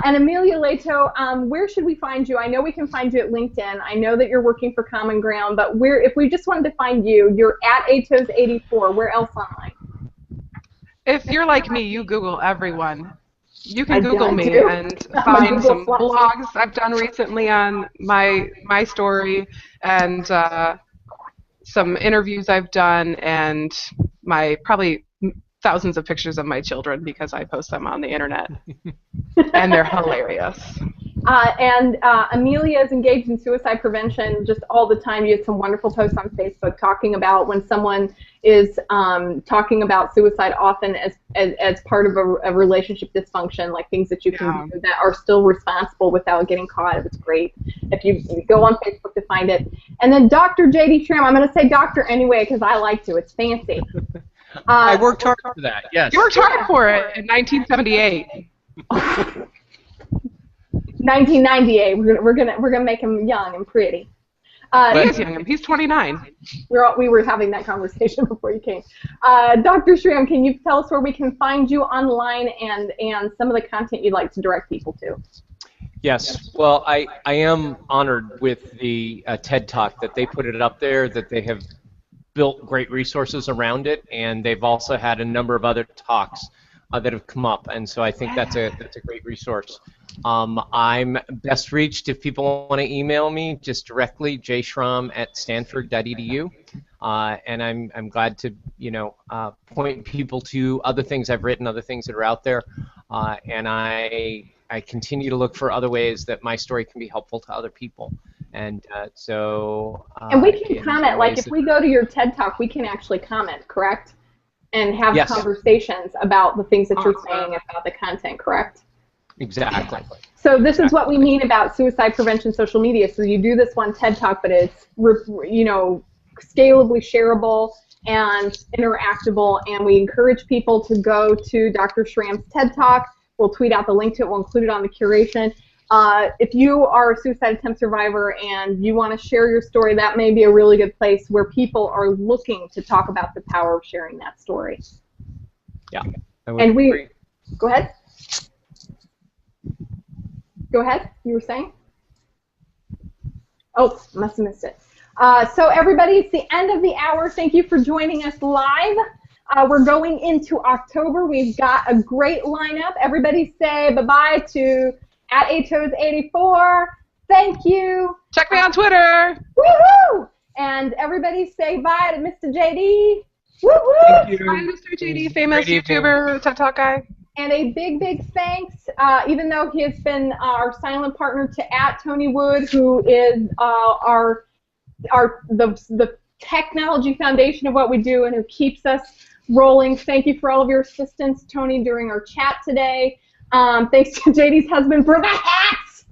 And Amelia Leto, where should we find you? I know we can find you at LinkedIn. I know that you're working for Common Ground, but if we just wanted to find you, you're at Atos84. Where else online? If you're like me, you Google everyone. You can Google me and find some blogs I've done recently on my story, and some interviews I've done, and my probably thousands of pictures of my children, because I post them on the internet, and they're hilarious. And Amelia is engaged in suicide prevention just all the time. You have some wonderful posts on Facebook talking about when someone is talking about suicide, often as part of a relationship dysfunction, like things that you can do that are still responsible without getting caught. It's great if you go on Facebook to find it. And then Dr. J.D. Schramm, I'm going to say doctor anyway because I like to. It's fancy. I worked hard for that, yes. You worked hard for it in 1978. 1998. We're gonna make him young and pretty. He's young. He's 29. We were having that conversation before you came. Dr. Surrey, can you tell us where we can find you online and some of the content you'd like to direct people to? Yes. Well, I am honored with the TED Talk that they put it up there, that they have built great resources around it, and they've also had a number of other talks that have come up, and so I think that's a great resource. I'm best reached if people want to email me just directly, jschramm@stanford.edu, and I'm glad to point people to other things I've written, other things that are out there, and I continue to look for other ways that my story can be helpful to other people. And and we can comment, like if we go to your TED Talk, we can actually comment, correct? And have conversations about the things that you're saying about the content, correct? Exactly. So this is what we mean about suicide prevention social media. So you do this one TED Talk, but it's scalably shareable and interactable, and we encourage people to go to Dr. Schramm's TED Talk. We'll tweet out the link to it. We'll include it on the curation. If you are a suicide attempt survivor and you want to share your story, that may be a really good place where people are looking to talk about the power of sharing that story. Yeah. And we, go ahead. Go ahead. You were saying? Oh, must have missed it. So everybody, it's the end of the hour. Thank you for joining us live. We're going into October. We've got a great lineup. Everybody say bye-bye to @ATOES84. Thank you. Check me on Twitter. Woohoo! And everybody say bye to Mr. JD. Woohoo! Thank you. I'm Mr. JD, famous YouTuber, TED Talk guy. And a big, big thanks, even though he has been our silent partner, to @Tony Wood, who is the technology foundation of what we do and who keeps us rolling. Thank you for all of your assistance, Tony, during our chat today. Thanks to JD's husband for the hats.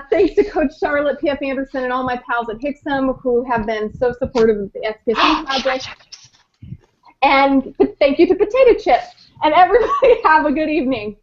Thanks to Coach Charlotte, P.F. Anderson, and all my pals at Hicksum who have been so supportive of the SPSM project. And thank you to Potato Chips. And everybody have a good evening.